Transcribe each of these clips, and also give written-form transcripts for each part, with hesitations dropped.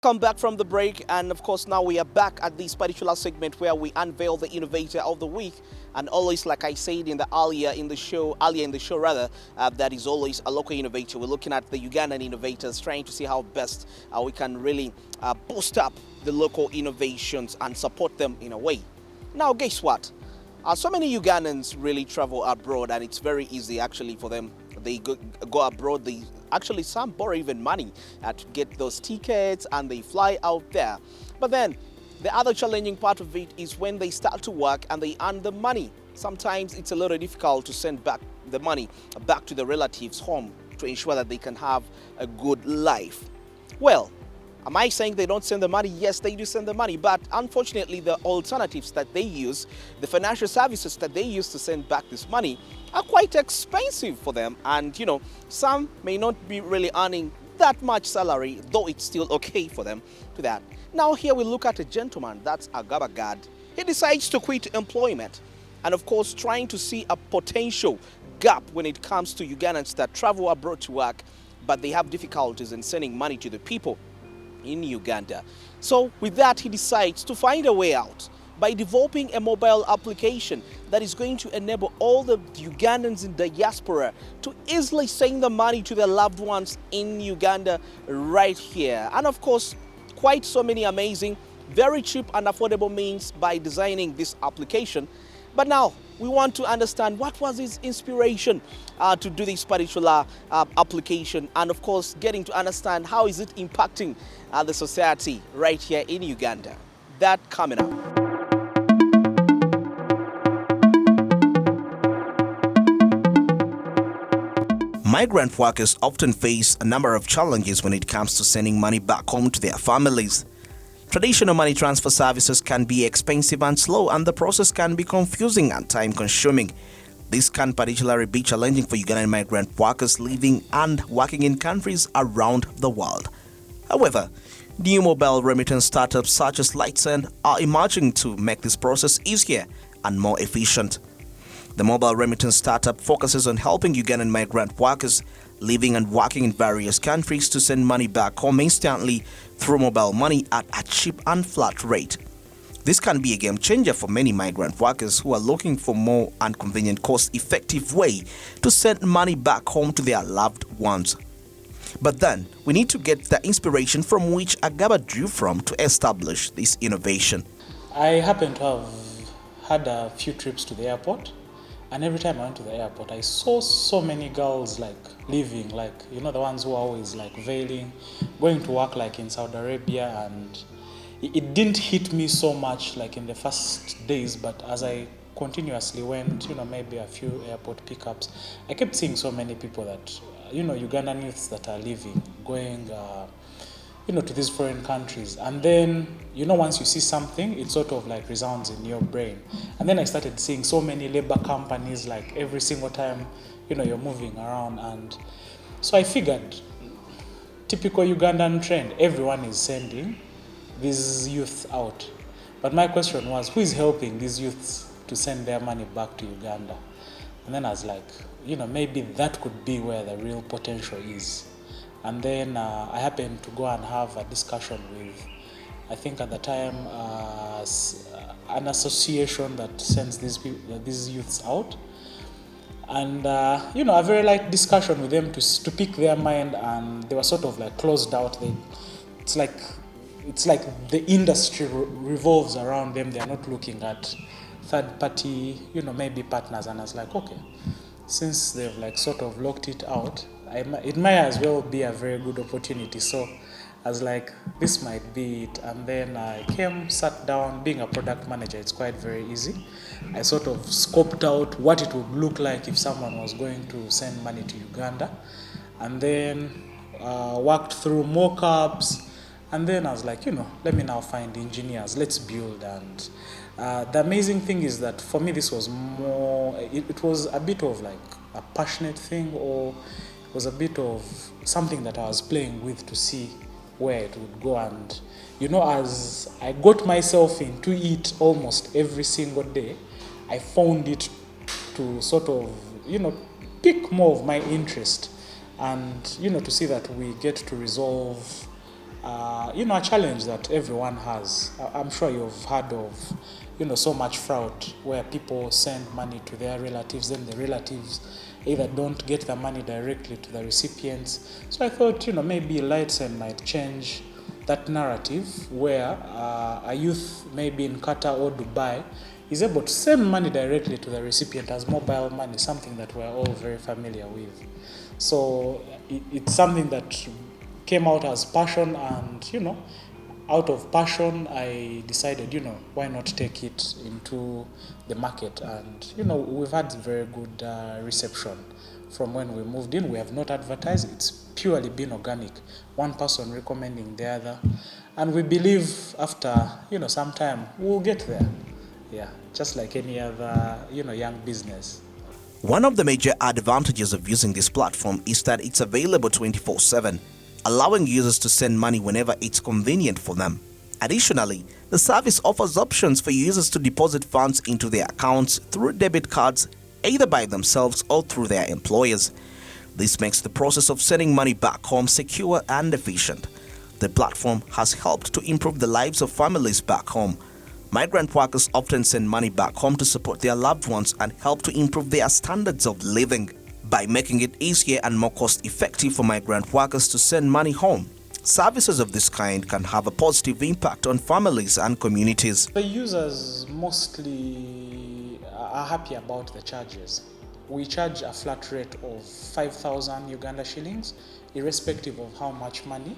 Come back from the break, and of course, now we are back at this particular segment where we unveil the innovator of the week. And always, like I said in the earlier in the show, that is always a local innovator. We're looking at the Ugandan innovators, trying to see how best we can really boost up the local innovations and support them in a way. Now, guess what? So many Ugandans really travel abroad, and it's very easy actually for them. They go abroad. They actually some borrow even money to get those tickets, and they fly out there. But then the other challenging part of it is when they start to work and they earn the money. Sometimes it's a little difficult to send back the money back to the relatives' home to ensure that they can have a good life. Well, am I saying they don't send the money? Yes, they do send the money, but unfortunately the alternatives that they use, the financial services that they use to send back this money are quite expensive for them, and some may not be really earning that much salary, though it's still okay for them to that. Now here we look at a gentleman, that's Agabagad. He decides to quit employment, and of course trying to see a potential gap when it comes to Ugandans that travel abroad to work, but they have difficulties in sending money to the people in Uganda. So with that, he decides to find a way out by developing a mobile application that is going to enable all the Ugandans in diaspora to easily send the money to their loved ones in Uganda right here. And of course, quite so many amazing, very cheap and affordable means by designing this application. But now we want to understand what was his inspiration to do this particular application, and of course getting to understand how is it impacting the society right here in Uganda. That coming up. Migrant workers often face a number of challenges when it comes to sending money back home to their families. Traditional money transfer services can be expensive and slow, and the process can be confusing and time-consuming. This can particularly be challenging for Ugandan migrant workers living and working in countries around the world. However, new mobile remittance startups such as Lightsend are emerging to make this process easier and more efficient. The mobile remittance startup focuses on helping Ugandan migrant workers living and working in various countries to send money back home instantly through mobile money at a cheap and flat rate. This can be a game changer for many migrant workers who are looking for more and convenient, cost-effective way to send money back home to their loved ones. But then, we need to get the inspiration from which Agaba drew from to establish this innovation. I happen to have had a few trips to the airport, and every time I went to the airport, I saw so many girls leaving, the ones who are always veiling, going to work in Saudi Arabia, and it didn't hit me so much in the first days, but as I continuously went, maybe a few airport pickups, I kept seeing so many people that, Ugandan youths that are leaving, going, to these foreign countries. And then, once you see something, it sort of resounds in your brain. And then I started seeing so many labor companies every single time, you're moving around. And so I figured, typical Ugandan trend, everyone is sending these youth out. But my question was, who is helping these youths to send their money back to Uganda? And then I was like, maybe that could be where the real potential is. And then I happened to go and have a discussion with, I think at the time, an association that sends these youths out. And, a very light discussion with them to pick their mind, and they were sort of closed out. It's like the industry revolves around them. They're not looking at third party, maybe partners. And I was like, okay, since they've sort of locked it out, it might as well be a very good opportunity. So I was like, this might be it. And then I sat down. Being a product manager, it's quite very easy. I sort of scoped out what it would look like if someone was going to send money to Uganda, and then worked through mock-ups. And then I was like, let me now find engineers, let's build. And the amazing thing is that for me, this was more, it was a bit of a passionate thing, or it was a bit of something that I was playing with to see where it would go. And, as I got myself into it almost every single day, I found it to sort of, pick more of my interest, and, to see that we get to resolve a challenge that everyone has. I'm sure you've heard of, so much fraud where people send money to their relatives, then the relatives either don't get the money directly to the recipients. So I thought, maybe Lightsend might change that narrative where a youth maybe in Qatar or Dubai is able to send money directly to the recipient as mobile money, something that we're all very familiar with. So it's something that came out as passion, and out of passion I decided, why not take it into the market, and we've had very good reception from when we moved in. We have not advertised, it's purely been organic, one person recommending the other, and we believe after some time we'll get there. Yeah, just like any other young business. One of the major advantages of using this platform is that it's available 24/7, allowing users to send money whenever it's convenient for them. Additionally, the service offers options for users to deposit funds into their accounts through debit cards, either by themselves or through their employers. This makes the process of sending money back home secure and efficient. The platform has helped to improve the lives of families back home. Migrant workers often send money back home to support their loved ones and help to improve their standards of living. By making it easier and more cost-effective for migrant workers to send money home, services of this kind can have a positive impact on families and communities. The users mostly are happy about the charges. We charge a flat rate of 5,000 Uganda shillings, irrespective of how much money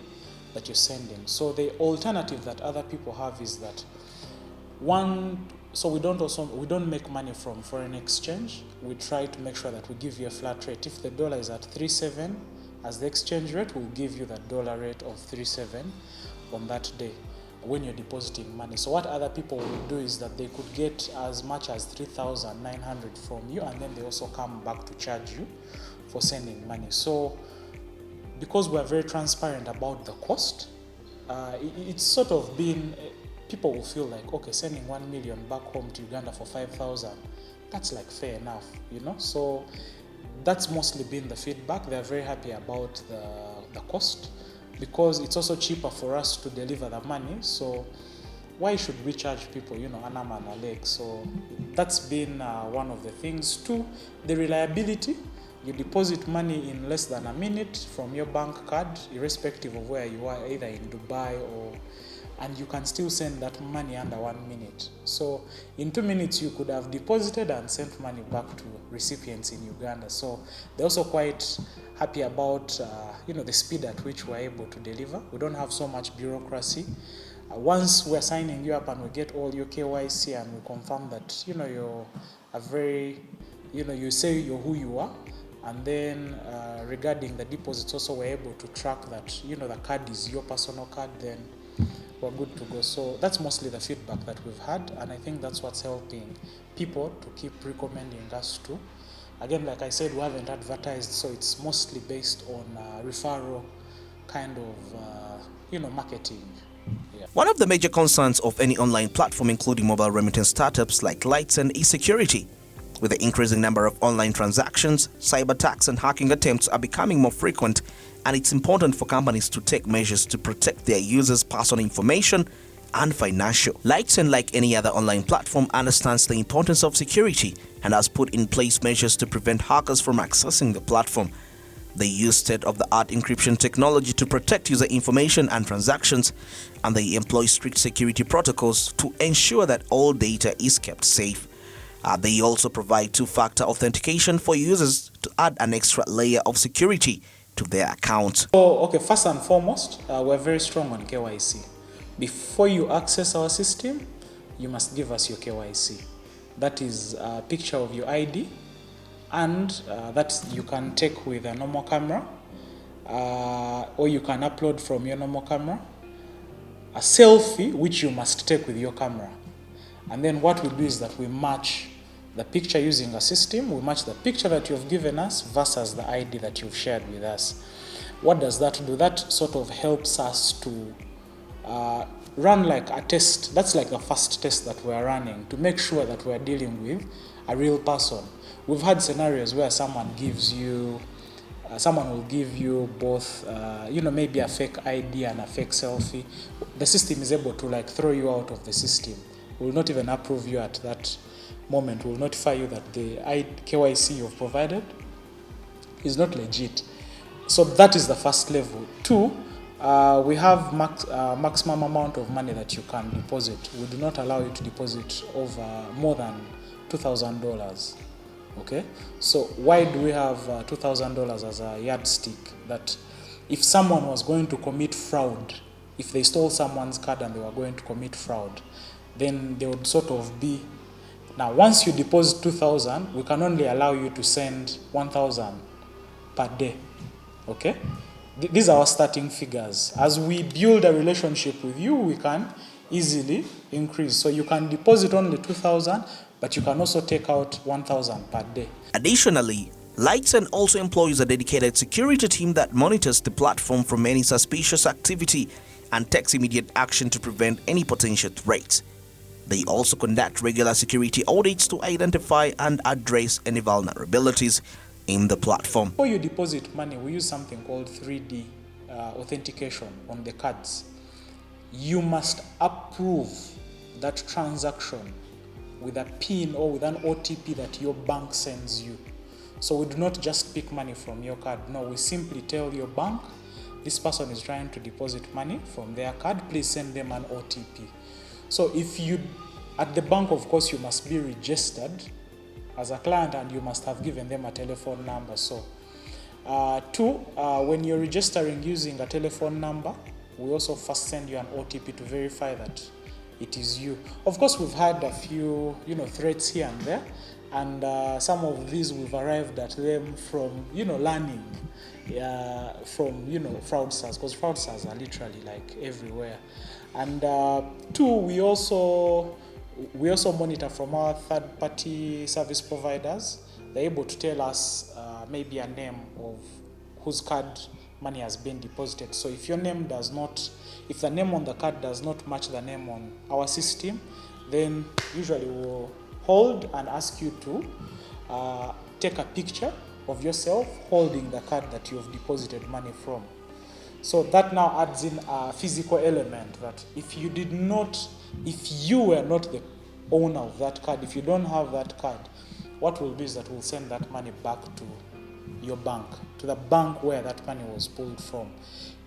that you're sending. So the alternative that other people have is that we don't make money from foreign exchange. We try to make sure that we give you a flat rate. If the dollar is at 3.7 as the exchange rate, we'll give you that dollar rate of 3.7 on that day when you're depositing money. So what other people will do is that they could get as much as 3,900 from you, and then they also come back to charge you for sending money. So because we're very transparent about the cost, it's sort of been, people will feel like, okay, sending 1 million back home to Uganda for 5,000, that's like fair enough, So that's mostly been the feedback. They're very happy about the cost, because it's also cheaper for us to deliver the money. So why should we charge people, an arm and a leg? So that's been one of the things. Two, the reliability. You deposit money in less than a minute from your bank card, irrespective of where you are, either in Dubai and you can still send that money under 1 minute. So in 2 minutes, you could have deposited and sent money back to recipients in Uganda. So they're also quite happy about the speed at which we're able to deliver. We don't have so much bureaucracy. Once we're signing you up and we get all your KYC and we confirm that you're a very, you say you're who you are, and then regarding the deposits also, we're able to track that the card is your personal card, then we're good to go. So that's mostly the feedback that we've had, and I think that's what's helping people to keep recommending us to. Again, like I said, we haven't advertised, so it's mostly based on referral kind of marketing. Yeah. One of the major concerns of any online platform, including mobile remittance startups like Lightsend, is security. With the increasing number of online transactions, cyber attacks and hacking attempts are becoming more frequent, and it's important for companies to take measures to protect their users' personal information and financial. Lightsend, like any other online platform, understands the importance of security and has put in place measures to prevent hackers from accessing the platform. They use state-of-the-art encryption technology to protect user information and transactions, and they employ strict security protocols to ensure that all data is kept safe. They also provide two-factor authentication for users to add an extra layer of security to their account. So, okay, first and foremost, we're very strong on KYC. Before you access our system, you must give us your KYC. That is a picture of your ID, and that you can take with a normal camera, or you can upload from your normal camera, a selfie which you must take with your camera. And then what we do is that we match the picture using a system. We match the picture that you've given us versus the ID that you've shared with us. What does that do? That sort of helps us to run like a test. That's like the first test that we're running to make sure that we're dealing with a real person. We've had scenarios where someone gives you someone will give you both, maybe a fake ID and a fake selfie. The system is able to like throw you out of the system. Will not even approve you at that moment. Will notify you that the KYC you've provided is not legit. So that is the first level. 2, we have maximum amount of money that you can deposit. We do not allow you to deposit over more than $2,000. Okay, so why do we have $2,000 as a yardstick? That if someone was going to commit fraud, if they stole someone's card and they were going to commit fraud, then they would sort of be. Now, once you deposit 2,000, we can only allow you to send 1,000 per day. Okay, these are our starting figures. As we build a relationship with you, we can easily increase. So you can deposit only 2,000. But you can also take out 1,000 per day. Additionally, Lightsend also employs a dedicated security team that monitors the platform from any suspicious activity and takes immediate action to prevent any potential threats. They also conduct regular security audits to identify and address any vulnerabilities in the platform. Before you deposit money, we use something called 3D authentication on the cards. You must approve that transaction with a PIN or with an OTP that your bank sends you. So we do not just pick money from your card. No, we simply tell your bank, this person is trying to deposit money from their card, please send them an OTP. So if you, at the bank, of course, you must be registered as a client and you must have given them a telephone number. So 2, when you're registering using a telephone number, we also first send you an OTP to verify that it is you. Of course, we've had a few, threats here and there, and some of these we've arrived at them from, learning from, fraudsters, because fraudsters are literally like everywhere. And 2, we also monitor from our third-party service providers. They're able to tell us maybe a name of whose card money has been deposited. So if your name if the name on the card does not match the name on our system, then usually we'll hold and ask you to take a picture of yourself holding the card that you have deposited money from. So that now adds in a physical element that if you were not the owner of that card, if you don't have that card, what we'll do is that we'll send that money back to your bank, to the bank where that money was pulled from.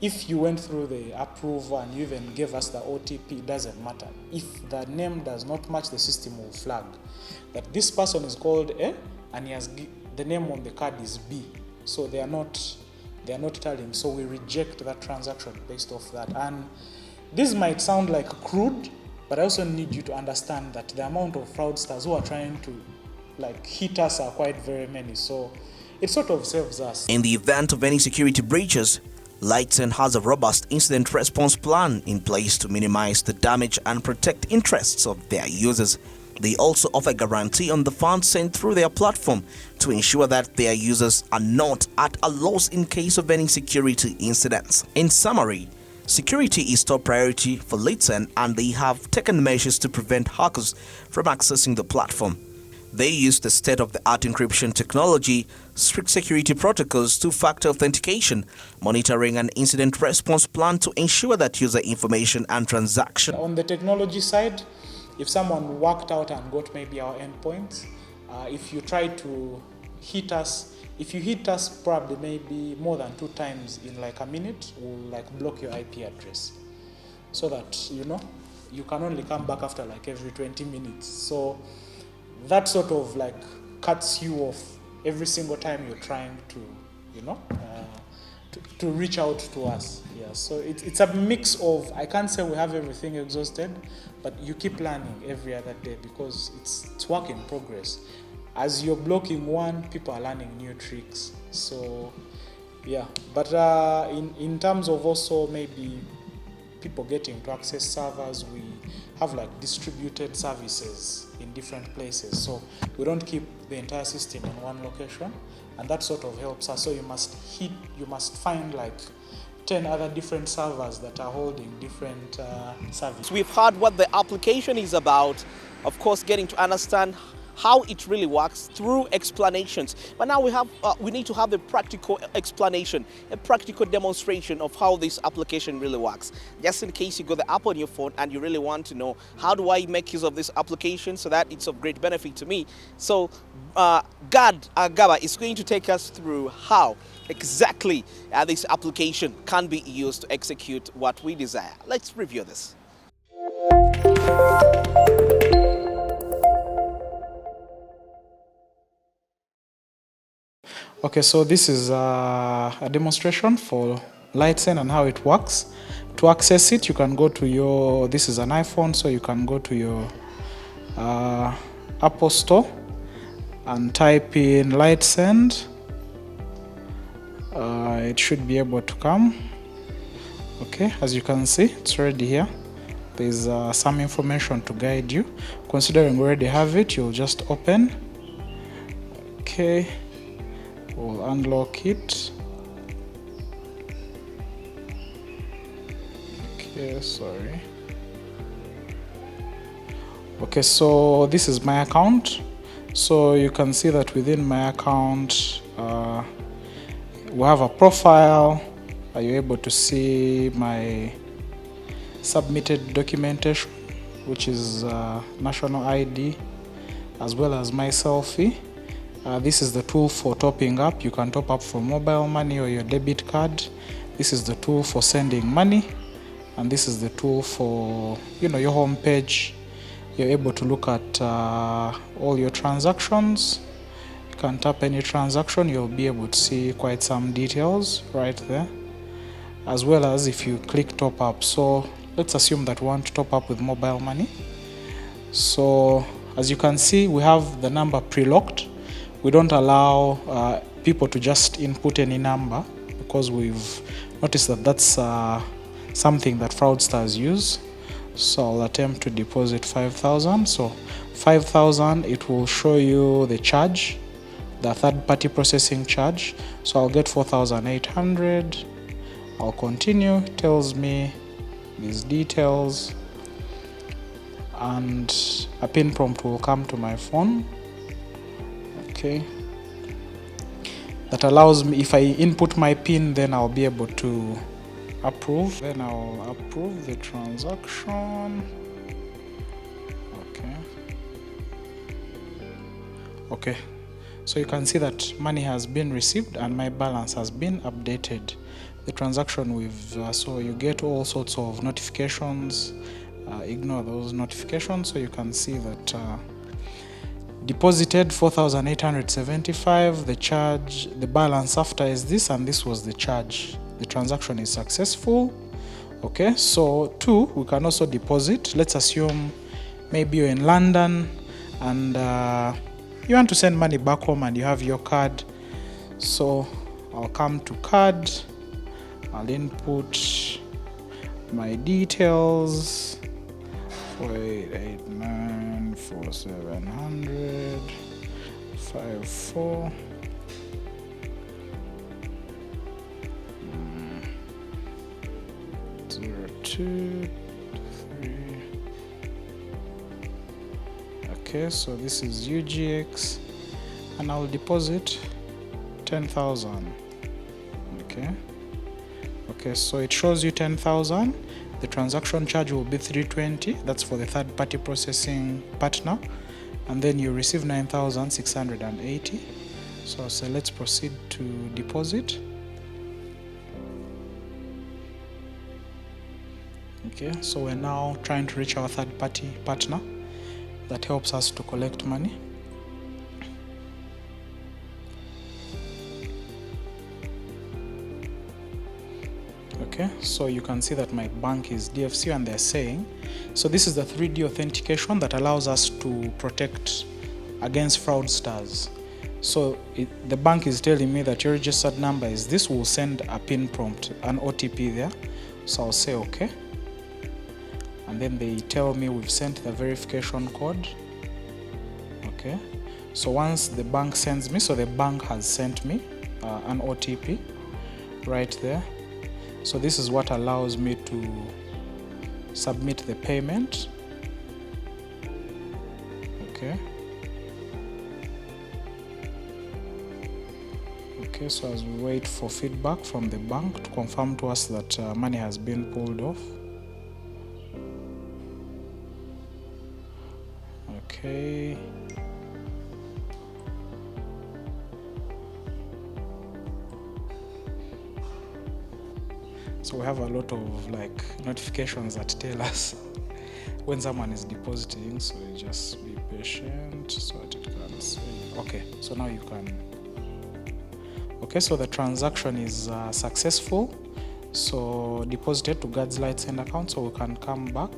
If you went through the approval and you even gave us the OTP, it doesn't matter. If the name does not match, the system will flag that this person is called A and the name on the card is B. So they are not telling. So we reject that transaction based off that. And this might sound like crude, but I also need you to understand that the amount of fraudsters who are trying to hit us are quite very many. So it sort of saves us. In the event of any security breaches, Lightsend has a robust incident response plan in place to minimize the damage and protect interests of their users. They also offer guarantee on the funds sent through their platform to ensure that their users are not at a loss in case of any security incidents. In summary, security is top priority for Lightsend, and they have taken measures to prevent hackers from accessing the platform. They use the state-of-the-art encryption technology, strict security protocols, two-factor authentication, monitoring and incident response plan to ensure that user information and transaction. On the technology side, if someone worked out and got maybe our endpoints, if you try to hit us, if you hit us probably maybe more than 2 times in a minute, we'll block your IP address so that, you can only come back after every 20 minutes. So that sort of cuts you off every single time you're trying to, to reach out to us. Yeah, so it's a mix of, I can't say we have everything exhausted, but you keep learning every other day because it's work in progress. As you're blocking one, people are learning new tricks. So yeah, but in terms of also maybe people getting to access servers, we have distributed services in different places. So we don't keep the entire system in one location, and that sort of helps us. So you must find 10 other different servers that are holding different services. We've heard what the application is about, of course, getting to understand how it really works through explanations. But now we need to have a practical explanation, a practical demonstration of how this application really works. Just in case you got the app on your phone and you really want to know how do I make use of this application so that it's of great benefit to me. So Gad Agaba is going to take us through how exactly this application can be used to execute what we desire. Let's review this. Okay, so this is a demonstration for Lightsend and how it works. To access it, you can go to your, this is an iPhone, so you can go to your Apple Store and type in Lightsend. It should be able to come. Okay, as you can see, it's already here. There's some information to guide you. Considering we already have it, you'll just open. Okay, we'll unlock it. Okay, sorry. Okay, so this is my account. So you can see that within my account, we have a profile. Are you able to see my submitted documentation, which is national ID, as well as my selfie. This is the tool for topping up. You can top up from mobile money or your debit card. This is the tool for sending money, and this is the tool for your home page. You're able to look at all your transactions. You can tap any transaction, you'll be able to see quite some details right there, as well as if you click top up. So let's assume that we want to top up with mobile money. So as you can see, we have the number pre-locked. We don't allow people to just input any number, because we've noticed that that's something that fraudsters use. So I'll attempt to deposit 5,000. So 5,000, it will show you the charge, the third-party processing charge. So I'll get 4,800. I'll continue. It tells me these details, and a pin prompt will come to my phone. Okay, that allows me, if I input my pin, then I'll be able to approve. Then I'll approve the transaction. Okay, so you can see that money has been received and my balance has been updated. The transaction so you get all sorts of notifications. Ignore those notifications. So you can see that deposited 4,875. The charge, the balance after is this, and this was the charge. The transaction is successful. Okay, so 2, we can also deposit. Let's assume maybe you're in London and you want to send money back home and you have your card. So I'll come to card. I'll input my details. 4889 4700 54 02 3. Okay, so this is UGX, and I'll deposit 10,000. Okay, so it shows you 10,000. The transaction charge will be 320. That's for the third party processing partner, and then you receive 9,680. So let's proceed to deposit. Okay, so we're now trying to reach our third party partner that helps us to collect money. Okay, so you can see that my bank is DFC, and they're saying, so this is the 3D authentication that allows us to protect against fraudsters. So the bank is telling me that your registered number is this. Will send a pin prompt, an OTP there. So I'll say okay, and then they tell me we've sent the verification code. Okay, so once the bank sends me, so the bank has sent me an OTP right there. So this is what allows me to submit the payment. Okay, Okay, so as we wait for feedback from the bank to confirm to us that money has been pulled off. Okay. So we have a lot of notifications that tell us when someone is depositing, so you just be patient so that it can say. Okay, so now you can. Okay, so the transaction is successful. So deposited to God's Lightsend account, so we can come back.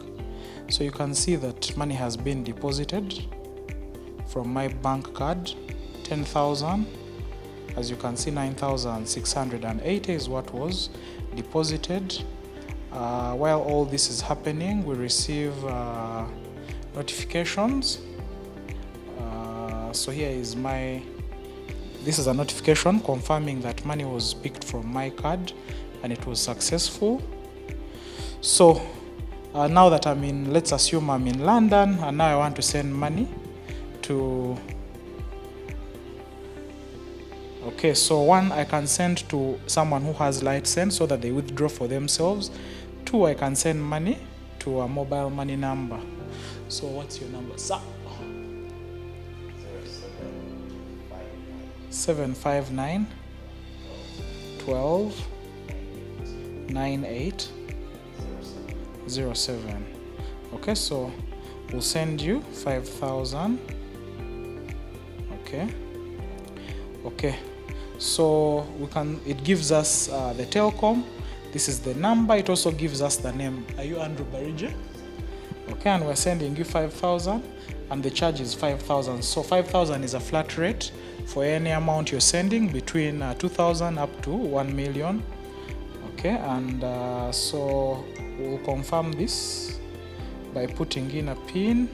So you can see that money has been deposited from my bank card, 10,000. As you can see, 9,680 is what was deposited. While all this is happening, we receive notifications. So here is this is a notification confirming that money was picked from my card and it was successful. So now that let's assume I'm in London and now I want to send money to. Okay, so one, I can send to someone who has Lightsend so that they withdraw for themselves. Two, I can send money to a mobile money number. So what's your number, sir? 759 12 98 07. Okay, so we'll send you 5,000. Okay, so it gives us the telecom. This is the number. It also gives us the name. Are you Andrew Barige? Okay, and we're sending you 5,000 and the charge is 5,000. So 5,000 is a flat rate for any amount you're sending between 2,000 up to 1 million. Okay, and so we'll confirm this by putting in a PIN.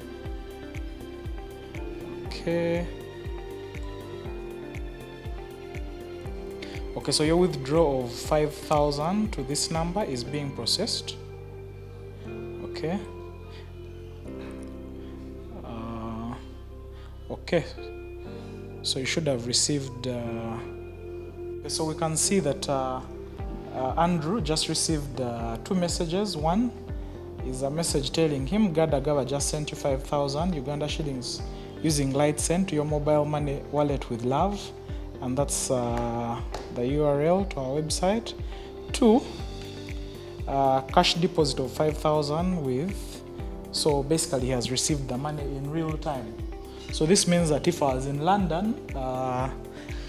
Okay, so your withdrawal of 5,000 to this number is being processed. Okay. Okay. So you should have received. So we can see that Andrew just received 2 messages. One is a message telling him Gadagava just sent you 5,000 Uganda shillings using Lightsend to your mobile money wallet with love. And that's the URL to our website. 2, cash deposit of 5,000 so basically he has received the money in real time. So this means that if I was in London,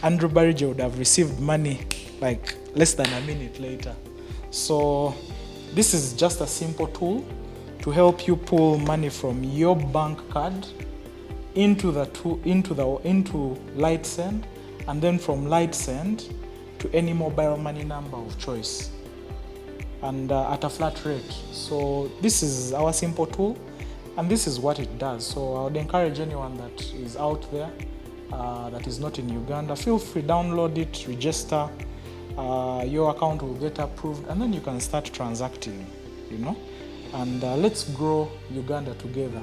Andrew Barige would have received money like less than a minute later. So this is just a simple tool to help you pull money from your bank card into Lightsend, and then from Lightsend to any mobile money number of choice, and at a flat rate. So this is our simple tool, and this is what it does. So I would encourage anyone that is out there that is not in Uganda, feel free, download it, register, your account will get approved, and then you can start transacting, and let's grow Uganda together.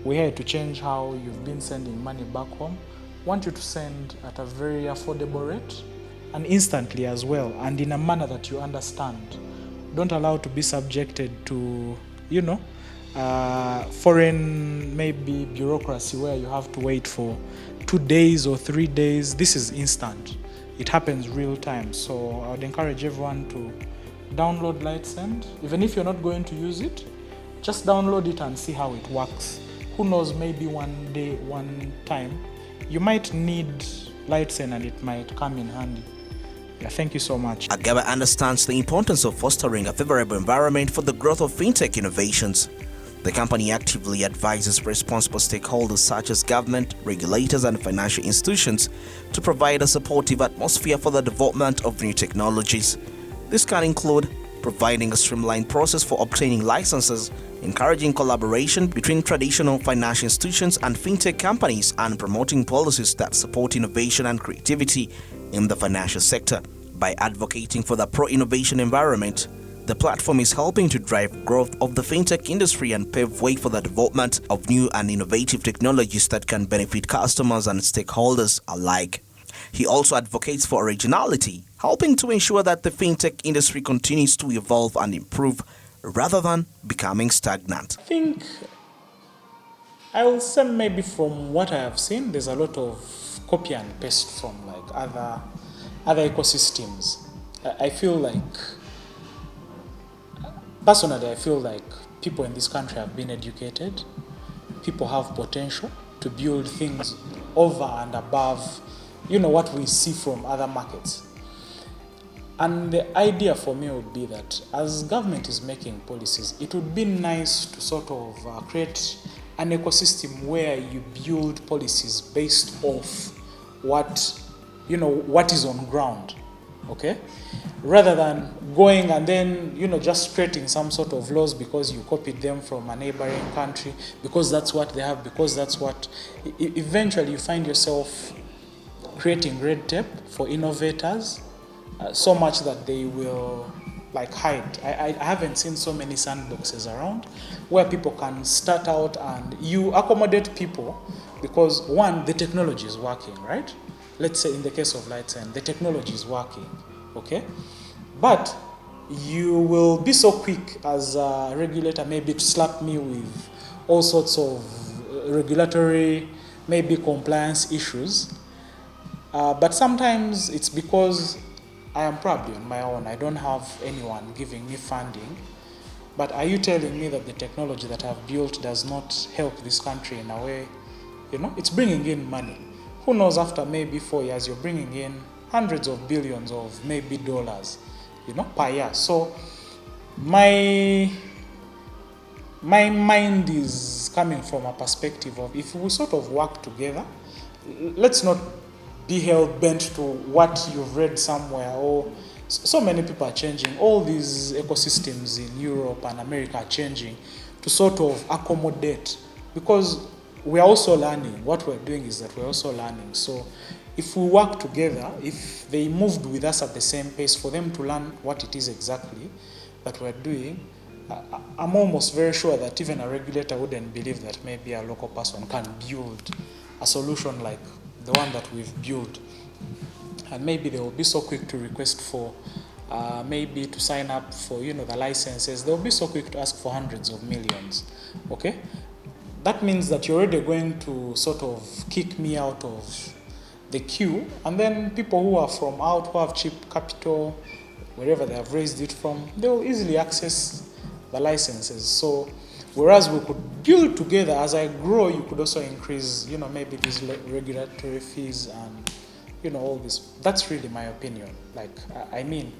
We're here to change how you've been sending money back home. Want you to send at a very affordable rate and instantly as well, and in a manner that you understand. Don't allow to be subjected to, foreign maybe bureaucracy where you have to wait for 2 days or 3 days. This is instant. It happens real time. So I would encourage everyone to download Lightsend. Even if you're not going to use it, just download it and see how it works. Who knows, maybe one day, one time, you might need Lightsend and it might come in handy. Thank you so much. Agaba understands the importance of fostering a favorable environment for the growth of fintech innovations. The company actively advises responsible stakeholders such as government, regulators, and financial institutions to provide a supportive atmosphere for the development of new technologies. This can include providing a streamlined process for obtaining licenses, encouraging collaboration between traditional financial institutions and fintech companies, and promoting policies that support innovation and creativity in the financial sector. By advocating for the pro-innovation environment, the platform is helping to drive growth of the fintech industry and pave way for the development of new and innovative technologies that can benefit customers and stakeholders alike. He also advocates for originality, helping to ensure that the fintech industry continues to evolve and improve rather than becoming stagnant. I think I will say maybe from what I have seen, there's a lot of copy and paste from like other ecosystems. I feel like, personally, I feel like people in this country have been educated. People have potential to build things over and above, what we see from other markets. And the idea for me would be that as government is making policies, it would be nice to sort of create an ecosystem where you build policies based off what is on ground, okay? Rather than going and then, just creating some sort of laws because you copied them from a neighboring country, because that's what they have, because that's what... Eventually you find yourself creating red tape for innovators, so much that they will hide. I haven't seen so many sandboxes around where people can start out and you accommodate people because one, the technology is working, right? Let's say in the case of LightSend, the technology is working, okay? But you will be so quick as a regulator maybe to slap me with all sorts of regulatory, maybe compliance issues. But sometimes it's because I am probably on my own. I don't have anyone giving me funding. But are you telling me that the technology that I've built does not help this country in a way? It's bringing in money. Who knows, after maybe 4 years, you're bringing in hundreds of billions of maybe dollars, per year. So my mind is coming from a perspective of if we sort of work together, let's not be held bent to what you've read somewhere, or so many people are changing. All these ecosystems in Europe and America are changing to sort of accommodate, because we are also learning. What we're doing is that we're also learning. So if we work together, if they moved with us at the same pace for them to learn what it is exactly that we're doing, I'm almost very sure that even a regulator wouldn't believe that maybe a local person can build a solution like the one that we've built, and maybe they will be so quick to request for maybe to sign up for the licenses. They'll be so quick to ask for hundreds of millions, okay? That means that you're already going to sort of kick me out of the queue, and then people who are from out, who have cheap capital, wherever they have raised it from, they'll easily access the licenses. So whereas we could build together, as I grow, you could also increase, maybe these regulatory fees and, all this. That's really my opinion. I mean,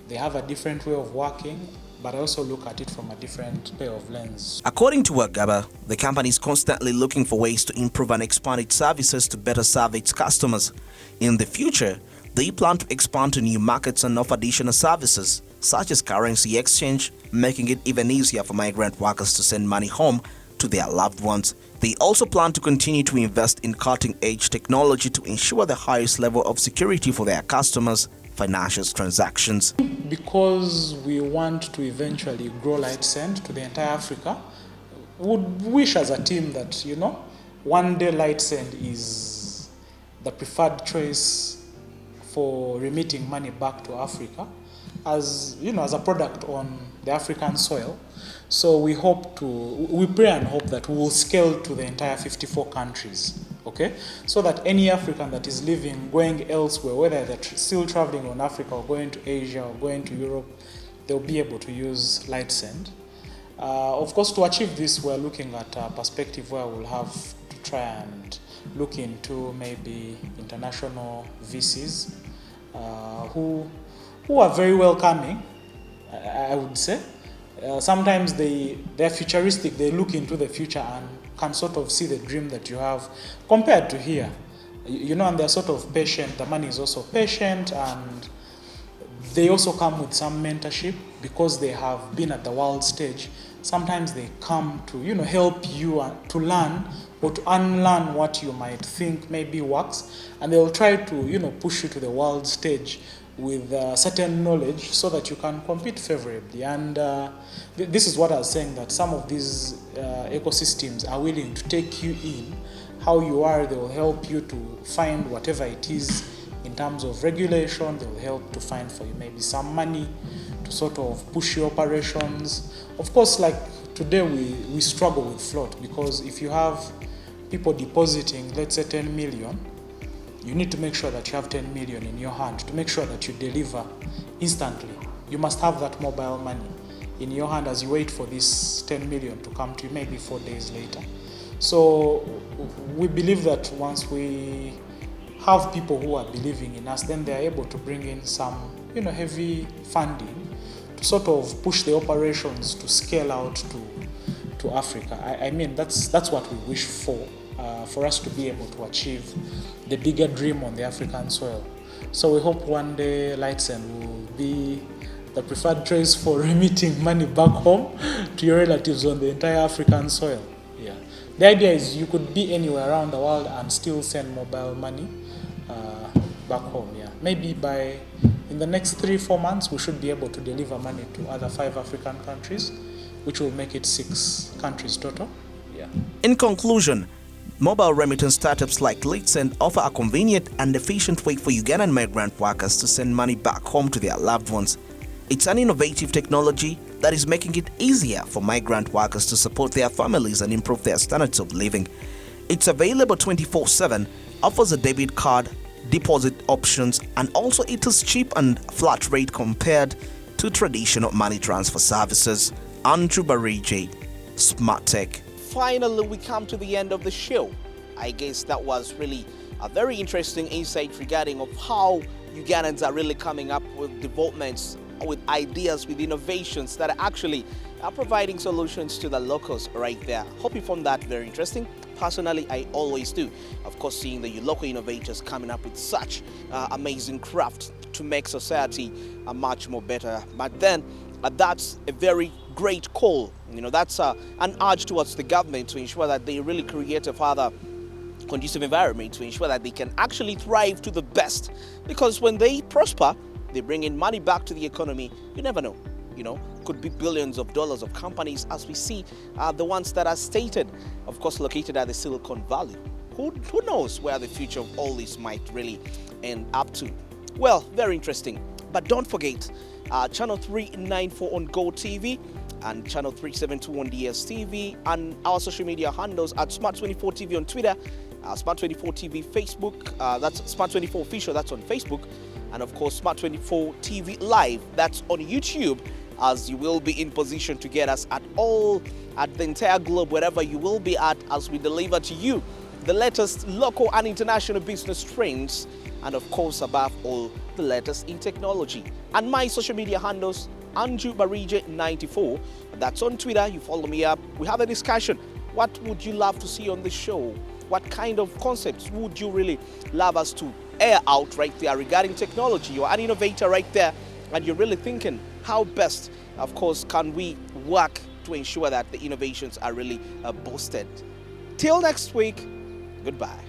they have a different way of working, but I also look at it from a different pair of lens. According to Wagaba, the company is constantly looking for ways to improve and expand its services to better serve its customers. In the future, they plan to expand to new markets and offer additional services, such as currency exchange, making it even easier for migrant workers to send money home to their loved ones. They also plan to continue to invest in cutting-edge technology to ensure the highest level of security for their customers' financial transactions. Because we want to eventually grow LightSend to the entire Africa, would wish as a team that, one day LightSend is the preferred choice for remitting money back to Africa as a product on the African soil. So we pray and hope that we will scale to the entire 54 countries, okay? So that any African that is living, going elsewhere, whether they're still traveling on Africa or going to Asia or going to Europe, they'll be able to use LightSend. Of course, to achieve this, we're looking at a perspective where we'll have to try and look into maybe international VCs who are very welcoming, I would say. Sometimes they're futuristic, they look into the future and can sort of see the dream that you have compared to here. And they're sort of patient, the money is also patient, and they also come with some mentorship because they have been at the world stage. Sometimes they come to, help you to learn or to unlearn what you might think maybe works, and they'll try to, push you to the world stage with certain knowledge so that you can compete favorably. And this is what I was saying, that some of these ecosystems are willing to take you in how you are. They will help you to find whatever it is in terms of regulation. They'll help to find for you maybe some money to sort of push your operations. Of course, like today we struggle with float, because if you have people depositing, let's say 10 million, you need to make sure that you have 10 million in your hand to make sure that you deliver instantly. You must have that mobile money in your hand as you wait for this 10 million to come to you maybe 4 days later. So we believe that once we have people who are believing in us, then they are able to bring in some, heavy funding to sort of push the operations to scale out to Africa. I mean, that's what we wish for us to be able to achieve the bigger dream on the African soil. So we hope one day Lightsend will be the preferred choice for remitting money back home to your relatives on the entire African soil. Yeah. The idea is you could be anywhere around the world and still send mobile money back home. Yeah. Maybe in the next 3-4 months, we should be able to deliver money to other 5 African countries, which will make it 6 countries total. Yeah. In conclusion, mobile remittance startups like Lightsend offer a convenient and efficient way for Ugandan migrant workers to send money back home to their loved ones. It's an innovative technology that is making it easier for migrant workers to support their families and improve their standards of living. It's available 24/7, offers a debit card, deposit options, and also it is cheap and flat rate compared to traditional money transfer services. Andrew Barije, Smart Tech. Finally, we come to the end of the show. I guess that was really a very interesting insight regarding of how Ugandans are really coming up with developments, with ideas, with innovations that are actually providing solutions to the locals right there. Hope you found that very interesting. Personally, I always do. Of course, seeing the local innovators coming up with such amazing craft to make society much more better. But then, that's a very great call. That's an urge towards the government to ensure that they really create a further conducive environment to ensure that they can actually thrive to the best. Because when they prosper, they bring in money back to the economy. You never know. Could be billions of dollars of companies, as we see the ones that are stated, of course, located at the Silicon Valley. Who knows where the future of all this might really end up to? Well, very interesting. But don't forget, channel 394 on GoTV and channel 372 on DSTV, and our social media handles at Smart24TV on Twitter, Smart24TV Facebook, that's Smart24 Official, that's on Facebook, and of course Smart24 TV Live, that's on YouTube, as you will be in position to get us at the entire globe, wherever you will be at, as we deliver to you the latest local and international business trends, and of course above all, the latest in technology. And my social media handles, Andrew Barije 94, that's on Twitter. You follow me up, we have a discussion. What would you love to see on the show? What kind of concepts would you really love us to air out right there regarding technology? You're an innovator right there, and you're really thinking how best, of course, can we work to ensure that the innovations are really boosted. Till next week, goodbye.